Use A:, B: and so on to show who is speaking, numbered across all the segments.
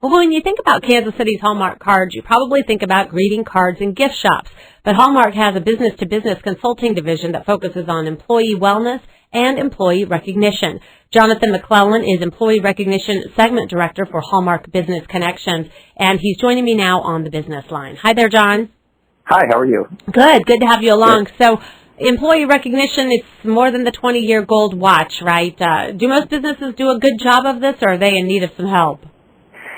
A: Well, when you think about Kansas City's Hallmark cards, you probably think about greeting cards and gift shops. But Hallmark has a business-to-business consulting division that focuses on employee wellness and employee recognition. Jonathan McClellan is Employee Recognition Segment Director for Hallmark Business Connections, and he's joining me now on the business line. Hi there, John.
B: Hi, how are you?
A: Good to have you along.
B: Good.
A: So, employee recognition, it's more than the 20-year gold watch, right? Do most businesses do a good job of this, or are they in need of some help?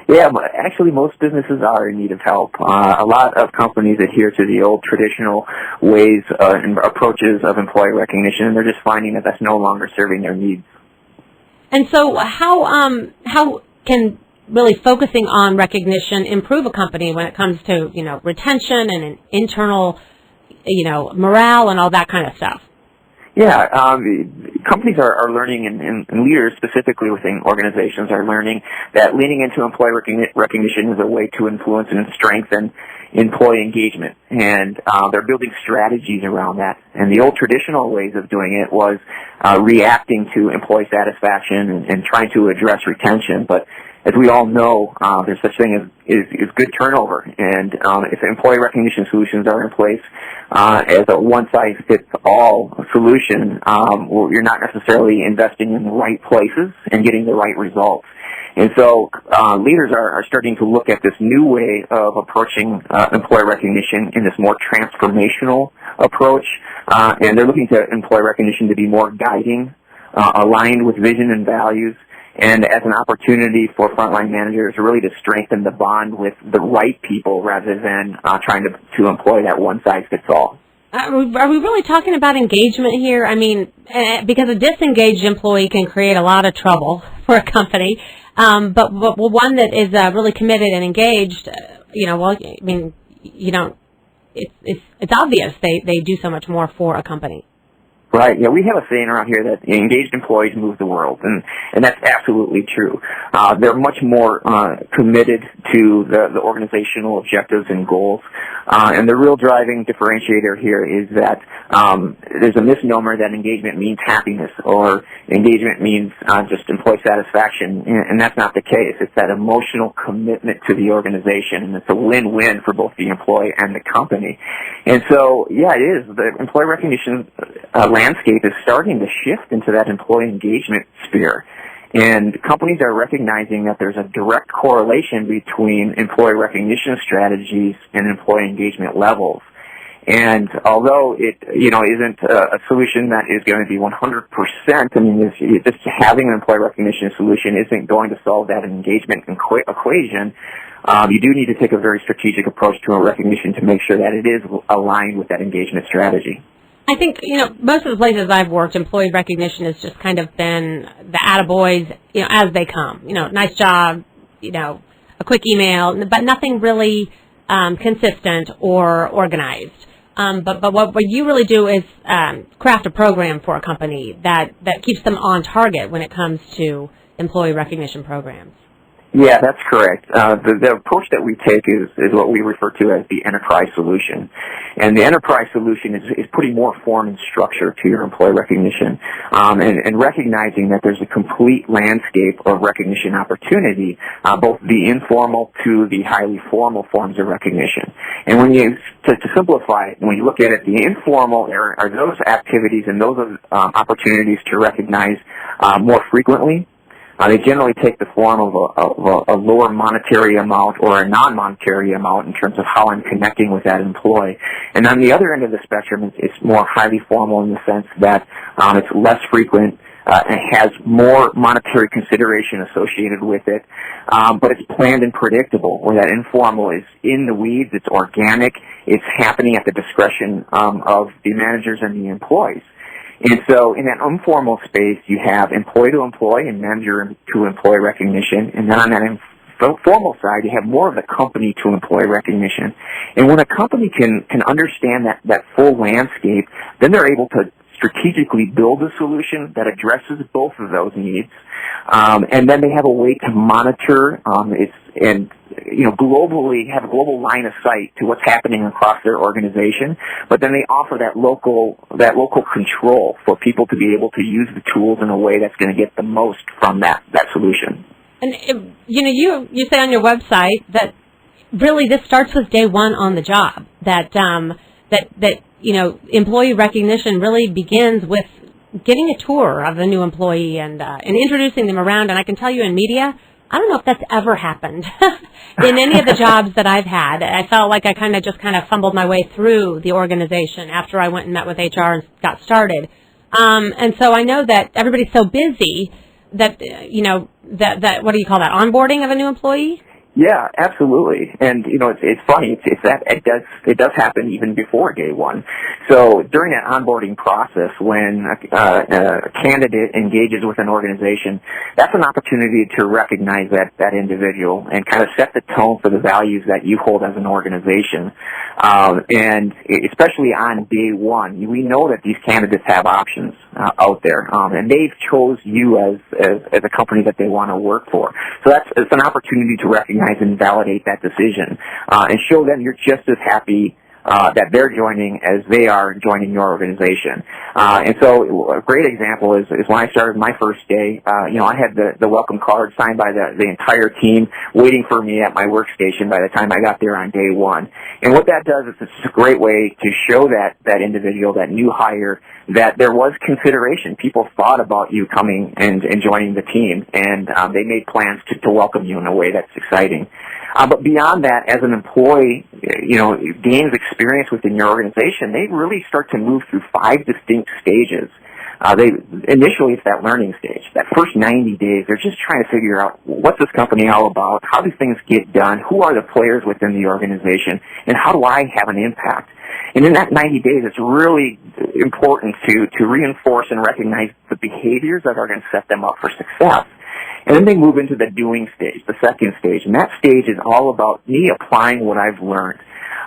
B: Yeah, actually most businesses are in need of help. A lot of companies adhere to the old traditional ways and approaches of employee recognition, and they're just finding that that's no longer serving their needs.
A: And so how can really focusing on recognition improve a company when it comes to, retention and internal, morale and all that kind of stuff?
B: Yeah, companies are learning, and leaders specifically within organizations are learning that leaning into employee recognition is a way to influence and strengthen employee engagement. And they're building strategies around that. And the old traditional ways of doing it was reacting to employee satisfaction and trying to address retention. But as we all know, there's such thing as good turnover. And if employee recognition solutions are in place as a one-size-fits-all solution, you're not necessarily investing in the right places and getting the right results. And so leaders are starting to look at this new way of approaching employee recognition in this more transformational approach. And they're looking to employee recognition to be more guiding, aligned with vision and values, and as an opportunity for frontline managers really to strengthen the bond with the right people rather than trying to employ that one-size-fits-all.
A: Are we really talking about engagement here? I mean, because a disengaged employee can create a lot of trouble for a company, but one that is really committed and engaged, it's obvious they do so much more for a company.
B: Right. Yeah, we have a saying around here that engaged employees move the world, and that's absolutely true. They're much more committed to the organizational objectives and goals, and the real driving differentiator here is that there's a misnomer that engagement means happiness or engagement means just employee satisfaction, and that's not the case. It's that emotional commitment to the organization, and it's a win-win for both the employee and the company. And so, yeah, it is. The employee recognition landscape is starting to shift into that employee engagement sphere. And companies are recognizing that there's a direct correlation between employee recognition strategies and employee engagement levels. And although it, isn't a solution that is going to be 100%, I mean, just having an employee recognition solution isn't going to solve that engagement equation. You do need to take a very strategic approach to a recognition to make sure that it is aligned with that engagement strategy.
A: I think, most of the places I've worked, employee recognition has just kind of been the attaboys, as they come. Nice job, a quick email, but nothing really consistent or organized. But what you really do is craft a program for a company that keeps them on target when it comes to employee recognition programs.
B: Yeah, that's correct. The approach that we take is what we refer to as the enterprise solution. And the enterprise solution is putting more form and structure to your employee recognition and recognizing that there's a complete landscape of recognition opportunity, both the informal to the highly formal forms of recognition. And to simplify it, when you look at it, the informal are those activities and those opportunities to recognize more frequently. They generally take the form of a lower monetary amount or a non-monetary amount in terms of how I'm connecting with that employee. And on the other end of the spectrum, it's more highly formal in the sense that it's less frequent and has more monetary consideration associated with it, but it's planned and predictable, where that informal is in the weeds, it's organic, it's happening at the discretion of the managers and the employees. And so in that informal space, you have employee-to-employee and manager-to-employee recognition. And then on that formal side, you have more of the company-to-employee recognition. And when a company can understand that full landscape, then they're able to strategically build a solution that addresses both of those needs. And then they have a way to monitor globally have a global line of sight to what's happening across their organization. But then they offer that local control for people to be able to use the tools in a way that's going to get the most from that solution.
A: And you say on your website that really this starts with day one on the job. That employee recognition really begins with getting a tour of the new employee and introducing them around. And I can tell you in media, I don't know if that's ever happened in any of the jobs that I've had. I felt like I kind of fumbled my way through the organization after I went and met with HR and got started. And so I know that everybody's so busy that, that what do you call that, onboarding of a new employee?
B: Yeah, absolutely. And it's funny. It does happen even before day one. So during that onboarding process, when a candidate engages with an organization, that's an opportunity to recognize that individual and kind of set the tone for the values that you hold as an organization. And especially on day one, we know that these candidates have options out there, and they've chose you as a company that they want to work for. So it's an opportunity to recognize and validate that decision, and show them you're just as happy that they're joining as they are joining your organization. And so a great example is when I started my first day, I had the welcome card signed by the entire team waiting for me at my workstation by the time I got there on day one. And what that does is it's a great way to show that individual, that new hire, that there was consideration. People thought about you coming and joining the team, and they made plans to welcome you in a way that's exciting. But beyond that, as an employee, gains experience within your organization, they really start to move through 5 distinct stages. Initially, it's that learning stage. That first 90 days, they're just trying to figure out what's this company all about, how do things get done, who are the players within the organization, and how do I have an impact? And in that 90 days, it's really important to reinforce and recognize the behaviors that are going to set them up for success. And then they move into the doing stage, the second stage. And that stage is all about me applying what I've learned,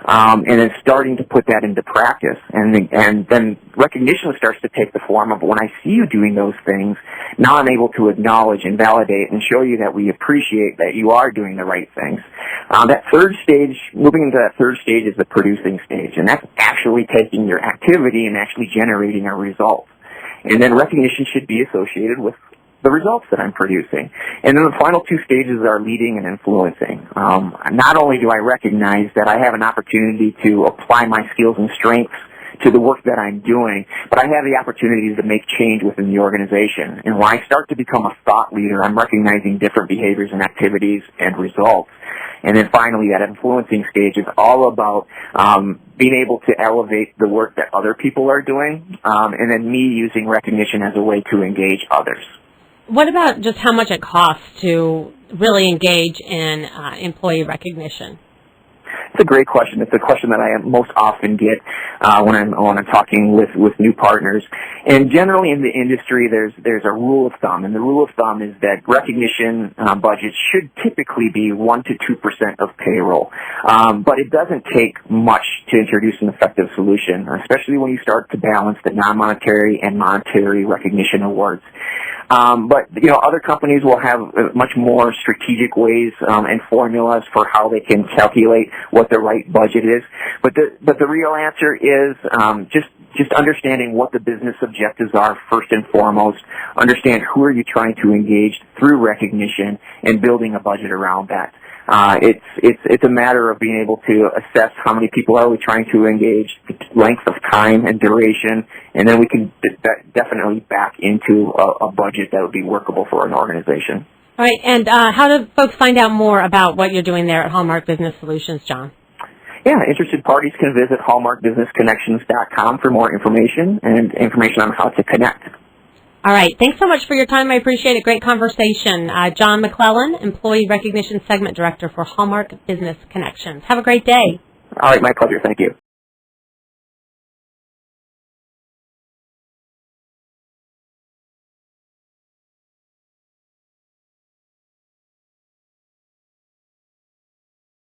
B: and then starting to put that into practice. And then recognition starts to take the form of, when I see you doing those things, now I'm able to acknowledge and validate and show you that we appreciate that you are doing the right things. That third stage, moving into that third stage, is the producing stage. And that's actually taking your activity and actually generating a result. And then recognition should be associated with the results that I'm producing. And then the final 2 stages are leading and influencing. Not only do I recognize that I have an opportunity to apply my skills and strengths to the work that I'm doing, but I have the opportunity to make change within the organization. And when I start to become a thought leader, I'm recognizing different behaviors and activities and results. And then finally, that influencing stage is all about being able to elevate the work that other people are doing, and then me using recognition as a way to engage others.
A: What about just how much it costs to really engage in employee recognition?
B: It's a great question. It's a question that I most often get when I'm talking with new partners. And generally in the industry, there's a rule of thumb, and the rule of thumb is that recognition budgets should typically be 1% to 2% of payroll. But it doesn't take much to introduce an effective solution, especially when you start to balance the non-monetary and monetary recognition awards. But other companies will have much more strategic ways and formulas for how they can calculate what the right budget is. But the real answer is just understanding what the business objectives are first and foremost. Understand who are you trying to engage through recognition, and building a budget around that. It's a matter of being able to assess how many people are we trying to engage, the length of time and duration, and then we can definitely back into a budget that would be workable for an organization.
A: All right, and how do folks find out more about what you're doing there at Hallmark Business Solutions, Jon?
B: Yeah, interested parties can visit hallmarkbusinessconnections.com for more information and information on how to connect.
A: All right. Thanks so much for your time. I appreciate it. Great conversation. Jon McClellan, Employee Recognition Segment Director for Hallmark Business Connections. Have a great day.
B: All right. My pleasure. Thank you.